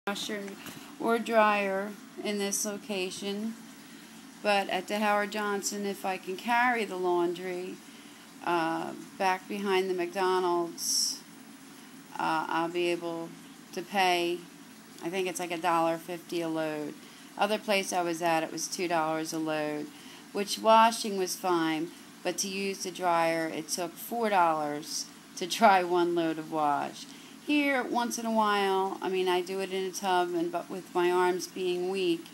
washer or dryer in this location, but at the Howard Johnson, if I can carry the laundry back behind the McDonald's, I'll be able to pay, I think it's like $1.50 a load. Other place I was at, it was $2 a load, which washing was fine, but to use the dryer, it took $4 to dry one load of wash. Here, once in a while, I do it in a tub, but with my arms being weak,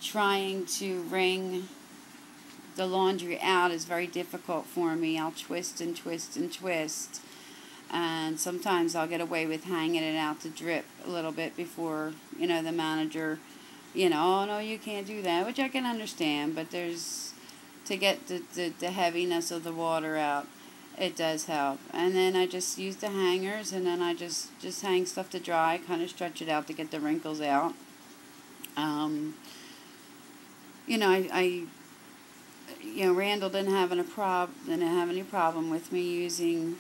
trying to wring the laundry out is very difficult for me. I'll twist and twist and twist, and sometimes I'll get away with hanging it out to drip a little bit before, the manager, oh no, you can't do that, which I can understand, but to get the heaviness of the water out, it does help. And then I just use the hangers, and then I just hang stuff to dry, kind of stretch it out to get the wrinkles out. Randall didn't have any problem with me using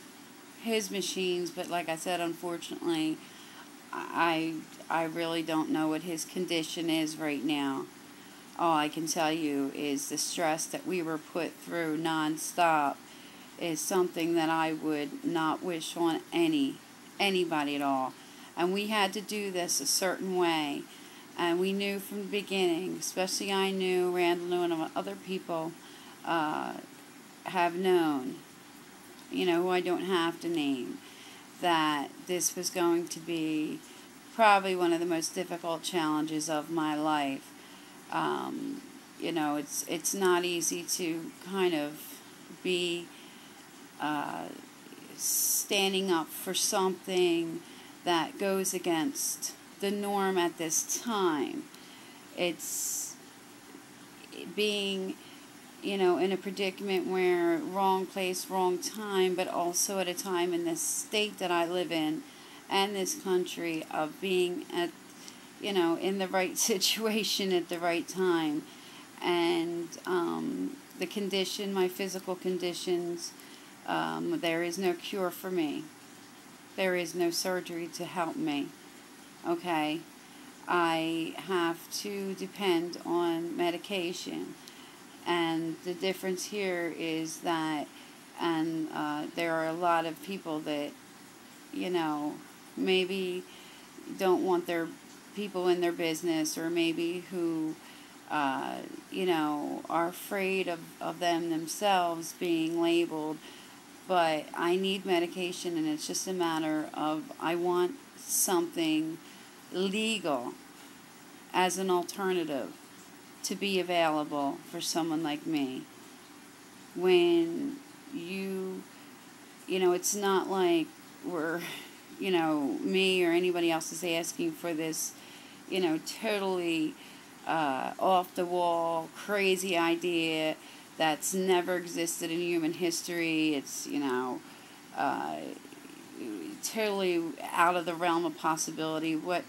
his machines, but like I said, unfortunately, I really don't know what his condition is right now. All I can tell you is the stress that we were put through nonstop is something that I would not wish on anybody at all. And we had to do this a certain way. And we knew from the beginning, especially I knew, Randall knew, and other people have known, who I don't have to name, that this was going to be probably one of the most difficult challenges of my life. It's not easy to kind of be standing up for something that goes against the norm at this time. It's being, in a predicament where wrong place, wrong time, but also at a time in this state that I live in and this country of being at, in the right situation at the right time. And the condition, my physical conditions, there is no cure for me. There is no surgery to help me. Okay? I have to depend on medication. And the difference here is that, there are a lot of people that, maybe don't want their people in their business, or maybe who, are afraid of them themselves being labeled. But I need medication, and it's just a matter of I want something legal as an alternative to be available for someone like me. When it's not like we're, me or anybody else is asking for this, totally off the wall, crazy idea that's never existed in human history. It's, totally out of the realm of possibility. What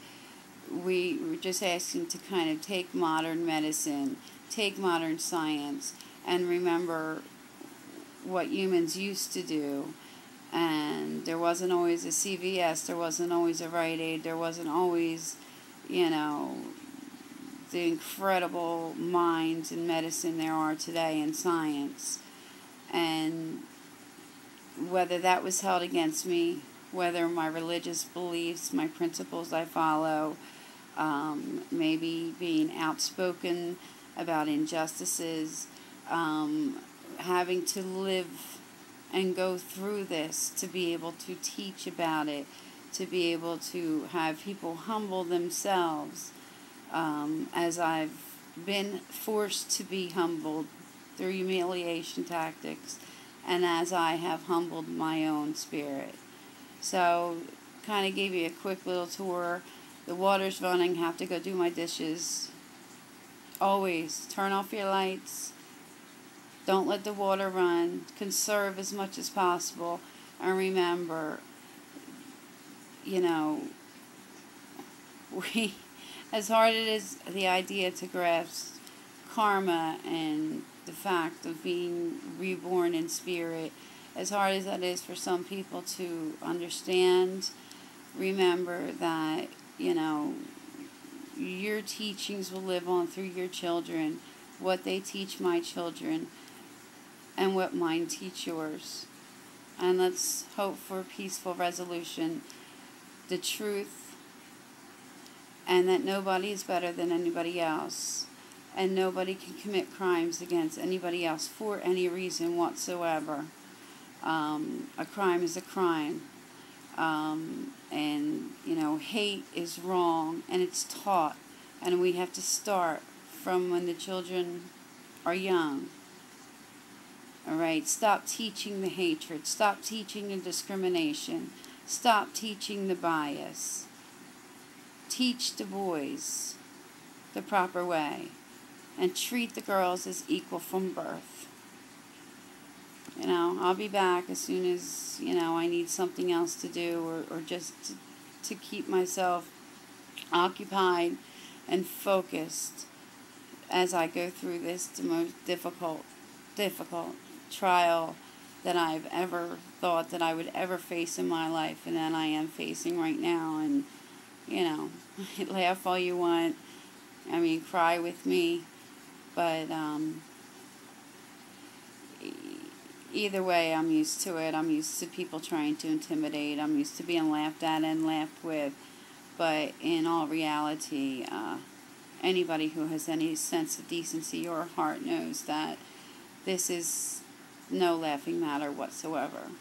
we're just asking to kind of take modern medicine, take modern science, and remember what humans used to do. And there wasn't always a CVS, there wasn't always a Rite Aid, there wasn't always, the incredible minds in medicine there are today in science. And whether that was held against me, whether my religious beliefs, my principles I follow, maybe being outspoken about injustices, having to live and go through this to be able to teach about it, to be able to have people humble themselves, as I've been forced to be humbled through humiliation tactics, and as I have humbled my own spirit. So, kind of gave you a quick little tour. The water's running, have to go do my dishes. Always turn off your lights. Don't let the water run. Conserve as much as possible. And remember, as hard it is the idea to grasp karma and the fact of being reborn in spirit, as hard as that is for some people to understand, remember that, your teachings will live on through your children, what they teach my children, and what mine teach yours. And let's hope for a peaceful resolution, the truth, and that nobody is better than anybody else, and nobody can commit crimes against anybody else for any reason whatsoever. A crime is a crime. And, hate is wrong, and it's taught, and we have to start from when the children are young. All right, stop teaching the hatred, stop teaching the discrimination, stop teaching the bias. Teach the boys the proper way, and treat the girls as equal from birth. I'll be back as soon as, I need something else to do, or just to keep myself occupied and focused as I go through this the most difficult trial that I've ever thought that I would ever face in my life, and that I am facing right now. And, laugh all you want. Cry with me. But, either way, I'm used to it. I'm used to people trying to intimidate. I'm used to being laughed at and laughed with. But in all reality, anybody who has any sense of decency or heart knows that this is no laughing matter whatsoever.